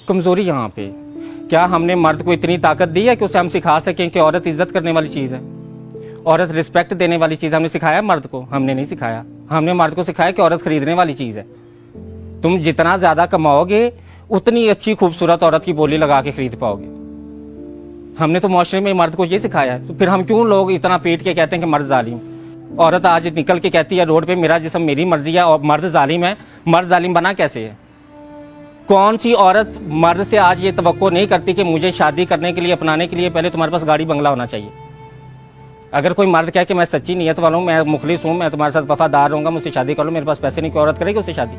कमजोरी यहाँ पे, क्या हमने मर्द को इतनी ताकत दी है कि उसे हम सिखा सकें कि औरत इज्जत करने वाली चीज है, औरत रिस्पेक्ट देने वाली चीज? हमने सिखाया मर्द को? हमने नहीं सिखाया। हमने मर्द को सिखाया कि औरत खरीदने वाली चीज है। तुम जितना ज्यादा कमाओगे उतनी अच्छी खूबसूरत औरत की बोली लगा के खरीद पाओगे। हमने तो मुआशरे में मर्द को ये सिखाया है, तो फिर हम क्यों लोग इतना पीट के कहते हैं कि मर्द जालिम? औरत आज निकल के कहती है रोड पे मेरा जिस्म मेरी मर्जी है और मर्द जालिम है। मर्द जालिम बना कैसे है? कौन सी औरत मर्द से आज ये तवक्को नहीं करती कि मुझे शादी करने के लिए, अपनाने के लिए पहले तुम्हारे पास गाड़ी बंगला होना चाहिए? अगर कोई मर्द कहे कि मैं सच्ची नीयत वाला हूं, मैं मुखलिस हूं, मैं तुम्हारे साथ वफादार रहूंगा, मुझसे शादी कर लो, मेरे पास पैसे नहीं, कोई औरत करेगी उससे शादी?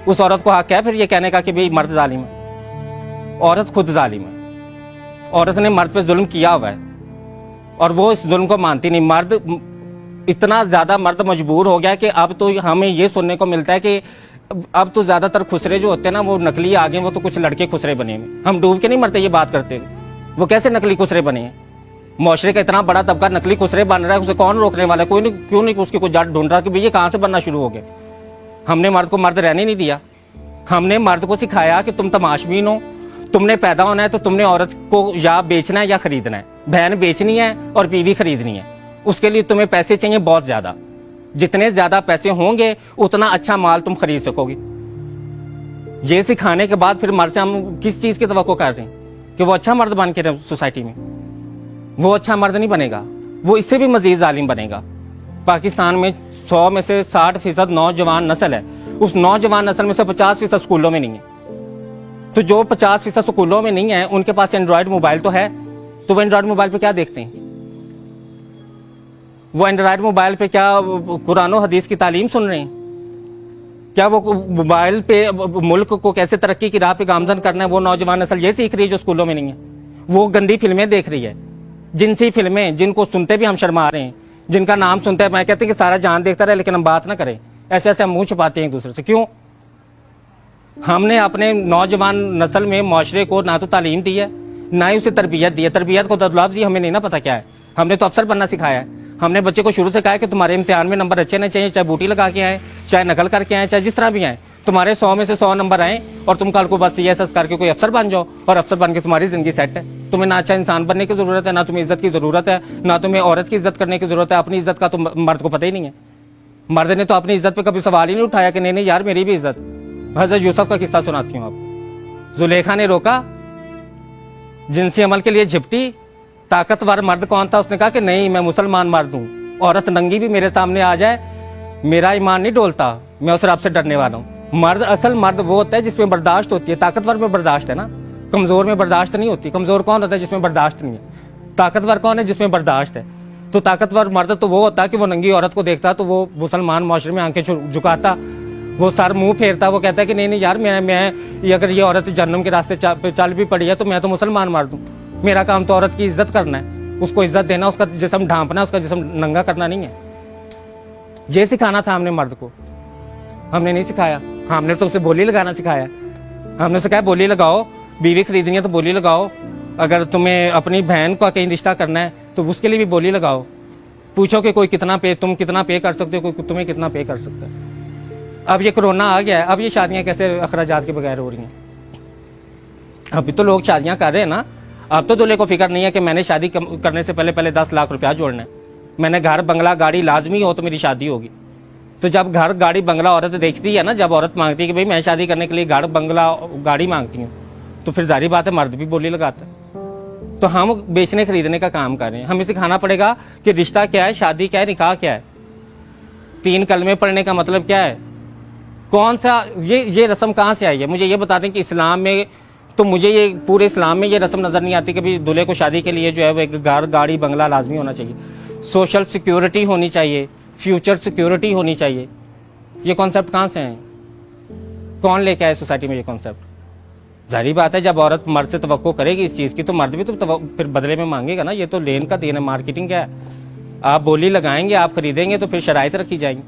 उस औरत को हक है फिर ये कहने का कि भाई मर्द जालिम है? औरत खुद जालिम है। औरत ने मर्द पे जुल्म किया हुआ है और वो इस जुल्म को मानती नहीं। मर्द इतना ज्यादा मर्द मजबूर हो गया कि अब तो हमें ये सुनने को मिलता है कि अब तो ज्यादातर खुसरे जो होते हैं ना वो नकली आ गए, वो तो कुछ लड़के खुसरे बने हैं। हम डूब के नहीं मरते ये बात करते हैं, वो कैसे नकली खुसरे बने हैं? मुआशरे का इतना बड़ा तबका नकली खुसरे बन रहा है, उसे कौन रोकने वाला है? कोई नहीं, क्यों नहीं उसकी कोई जड़ ढूंढ रहा कि भाई ये कहां से बनना शुरू हो गए? हमने मर्द को मर्द रहने नहीं दिया। हमने मर्द को सिखाया कि तुम तमाशबीन हो, तुमने पैदा होना है तो तुमने औरत को या बेचना है या खरीदना है। बहन बेचनी है और बीवी खरीदनी है, उसके लिए तुम्हें पैसे चाहिए बहुत ज्यादा। जितने ज्यादा पैसे होंगे उतना अच्छा माल तुम खरीद सकोगे। ये सिखाने के बाद फिर मर्द से हम किस चीज की तवक्को कर रहे हैं कि वो अच्छा मर्द बन के सोसाइटी में? वो अच्छा मर्द नहीं बनेगा, वो इससे भी मजीद जालिम बनेगा। पाकिस्तान में 100 में से 60% नौजवान नस्ल है, उस नौजवान नस्ल में से 50% स्कूलों में नहीं है। तो जो 50% स्कूलों में नहीं है उनके पास एंड्रॉयड मोबाइल तो है, तो वो एंड्रॉयड मोबाइल पे क्या देखते हैं? वो एंड्रॉयड मोबाइल पे क्या कुरान और हदीस की तालीम सुन रहे हैं? क्या वो मोबाइल पे मुल्क को कैसे तरक्की की राह पे गामजन करना है वो नौजवान नस्ल ये सीख रही है जो स्कूलों में नहीं है? वो गंदी फिल्में देख रही है, जिनसी फिल्में जिनको सुनते भी हम शर्मा रहे हैं, जिनका नाम सुनते हैं मैं कहते हैं कि सारा जान देखता रहे लेकिन हम बात ना करें। ऐसे ऐसे हम मुंह छुपाते हैं एक दूसरे से, क्यों? हमने अपने नौजवान नस्ल में मुआशरे को ना तो तालीम दी है ना ही उसे तरबियत दी है। तरबियत को लफ्ज़ ही हमें नहीं ना पता क्या है। हमने तो अफसर बनना सिखाया है। हमने बच्चे को शुरू से कहा कि तुम्हारे इम्तिहान में नंबर अच्छे नहीं चाहिए, चाहे बूटी लगा के आए, चाहे नकल करके आए, चाहे जिस तरह भी आए, तुम्हारे 100 में से 100 नंबर आए और तुम कल को बस CSS करके कोई अफसर बन जाओ और अफसर बन के तुम्हारी जिंदगी सेट है। तुम्हें ना अच्छा इंसान बनने की जरूरत है, ना तुम्हें इज्जत की जरूरत है, ना तुम्हें औरत की इज्जत करने की जरूरत है। अपनी इज्जत का तो मर्द को पता ही नहीं है। मर्द ने तो अपनी इज्जत पे कभी सवाल ही नहीं उठाया कि नहीं नहीं यार मेरी भी इज्जत। हजरत यूसुफ का किस्सा सुनाती हूँ आप। जुलेखा ने रोका, जिनसी अमल के लिए झिपटी। ताकतवर मर्द कौन था? उसने कहा कि नहीं मैं मुसलमान मर्द हूं, औरत नंगी भी मेरे सामने आ जाए मेरा ईमान नहीं डोलता, मैं उस रब से डरने वाला हूं। मर्द, असल मर्द वो होता है जिसमें बर्दाश्त होती है। ताकतवर में बर्दाश्त है ना, कमजोर में बर्दाश्त नहीं होती। कमजोर कौन होता है? जिसमें बर्दाश्त नहीं है। ताकतवर कौन है? जिसमें बर्दाश्त है। तो ताकतवर मर्द तो वो होता है कि वो नंगी औरत को देखता तो वो मुसलमान मुआशरे में आंखें झुकाता, वो सर मुंह फेरता, वो कहता है कि नहीं नहीं यार मैं अगर ये औरत जन्नम के रास्ते पे चल भी पड़ी है तो मैं तो मुसलमान मर्द हूं, मेरा काम तो औरत की इज्जत करना है, उसको इज्जत देना, उसका जिस्म ढांपना, उसका जिस्म नंगा करना नहीं है। ये सिखाना था हमने मर्द को, हमने नहीं सिखाया। हमने तो उसे बोली लगाना सिखाया। हमने उसे कहा बोली लगाओ, बीवी खरीदनी है तो बोली लगाओ, अगर तुम्हें अपनी बहन का कहीं रिश्ता करना है तो उसके लिए भी बोली लगाओ। पूछो कि कोई कितना पे, तुम कितना पे कर सकते हो, कोई तुम्हें कितना पे कर सकता है। अब ये कोरोना आ गया है, अब ये शादियां कैसे अखराजात के बगैर हो रही हैं? अभी तो लोग शादियां कर रहे हैं ना। अब तो दूल्हे को फिक्र नहीं है कि मैंने शादी करने से पहले 10 लाख रुपया जोड़ना है, मैंने घर बंगला गाड़ी लाजमी हो तो मेरी शादी होगी। तो जब घर गाड़ी बंगला औरत देखती है ना, जब औरत मांगती है कि भाई मैं शादी करने के लिए घर बंगला गाड़ी मांगती हूँ, तो फिर जारी बात है मर्द भी बोली लगाता है। तो हम बेचने खरीदने का काम कर रहे हैं। हमें सिखाना पड़ेगा कि रिश्ता क्या है, शादी क्या है, निकाह क्या है, 3 कलमे पढ़ने का मतलब क्या है, कौन सा ये रस्म कहाँ से आई है? मुझे ये बता दें कि इस्लाम में, तो मुझे ये पूरे इस्लाम में ये रस्म नजर नहीं आती कि भाई दूल्हे को शादी के लिए जो है वो एक घर गाड़ी बंगला लाजमी होना चाहिए, सोशल सिक्योरिटी होनी चाहिए, फ्यूचर सिक्योरिटी होनी चाहिए। ये कॉन्सेप्ट कहाँ से है? कौन लेके आए सोसाइटी में ये कॉन्सेप्ट? जाहिर बात है जब औरत मर्द से तवक्को करेगी इस चीज की तो मर्द भी तो फिर बदले में मांगेगा ना। ये तो लेन का देन है, मार्केटिंग क्या है? आप बोली लगाएंगे, आप खरीदेंगे तो फिर शराइत रखी जाएंगी।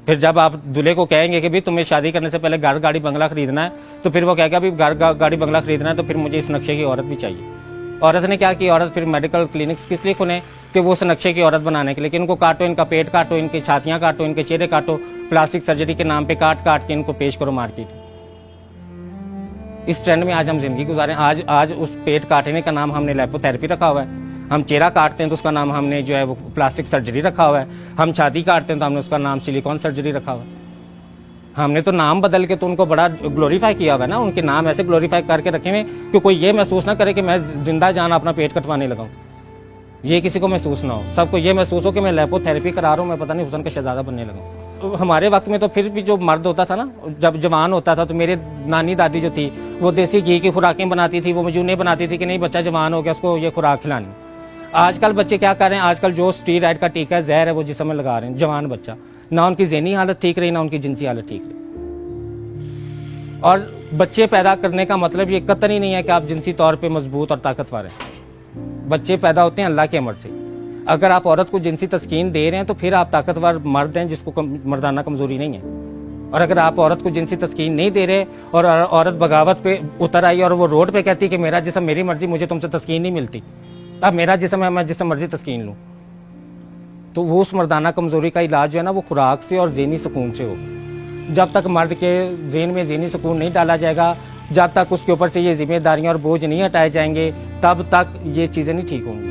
फिर जब आप दूल्हे को कहेंगे कि भाई तुम्हें शादी करने से पहले घर गाड़ी बंगला खरीदना है, तो फिर वो कहेगा भाई घर गाड़ी बंगला खरीदना है तो फिर मुझे इस नक्शे की औरत भी चाहिए। औरत ने क्या किया? औरत फिर मेडिकल क्लिनिक्स किस लिए खुले कि वो उस नक्शे की औरत बनाने के लिए, कि इनको काटो, इनका पेट काटो, इनकी छातियां काटो, इनके चेहरे काटो, प्लास्टिक सर्जरी के नाम पे काट काट के इनको पेश करो मार्केट। इस ट्रेंड में आज हम जिंदगी गुजारें। आज आज उस पेट काटने का नाम हमने लेपोथेरेपी रखा हुआ है। हम चेहरा काटते हैं तो उसका नाम हमने जो है वो प्लास्टिक सर्जरी रखा हुआ है। हम छाती काटते हैं तो हमने उसका नाम सिलिकॉन सर्जरी रखा हुआ है। हमने तो नाम बदल के तो उनको बड़ा ग्लोरीफाई किया हुआ है ना, उनके नाम ऐसे ग्लोरीफाई करके रखे हुए कि कोई ये महसूस ना करे कि मैं जिंदा जान अपना पेट कटवाने लगा हूं। ये किसी को महसूस ना हो, सबको ये महसूस हो कि मैं लेपोथेरेपी करा रहा हूं, मैं पता नहीं हुसन का शहजादा बनने लगा हूं। हमारे वक्त में तो फिर भी जो मर्द होता था ना, जब जवान होता था तो मेरे नानी दादी जो थी वो देसी घी की खुराकें बनाती थी, वो मजूने बनाती थी कि नहीं बच्चा जवान हो गया उसको ये खुराक खिलानी। आजकल बच्चे क्या कर रहे हैं, आजकल जो स्टीरॉयड का टीका है, जहर है, वो जिस्म में लगा रहे हैं। जवान बच्चा, ना उनकी ज़हनी हालत ठीक रही, ना उनकी जिनसी हालत ठीक रही। और बच्चे पैदा करने का मतलब ये कतई नहीं है कि आप जिनसी तौर पे मजबूत और ताकतवर हैं। बच्चे पैदा होते हैं अल्लाह के अमर से। अगर आप औरत को जिनसी तस्कीन दे रहे हैं तो फिर आप ताकतवर मर्द हैं जिसको मर्दाना कमजोरी नहीं है। और अगर आप औरत को जिनसी तस्कीन नहीं दे रहे और औरत बगावत पे उतर आई और वो रोड पे कहती कि मेरा जिस्म मेरी मर्जी, मुझे तुमसे तस्कीन नहीं मिलती, अब मेरा जिस्म है, मैं जिसम मर्जी तस्कीन लूं, तो वो उस मर्दाना कमजोरी का इलाज जो है ना वो खुराक से और ज़हनी सुकून से हो। जब तक मर्द के ज़हन में ज़हनी सुकून नहीं डाला जाएगा, जब तक उसके ऊपर से ये जिम्मेदारियां और बोझ नहीं हटाए जाएंगे, तब तक ये चीज़ें नहीं ठीक होंगी।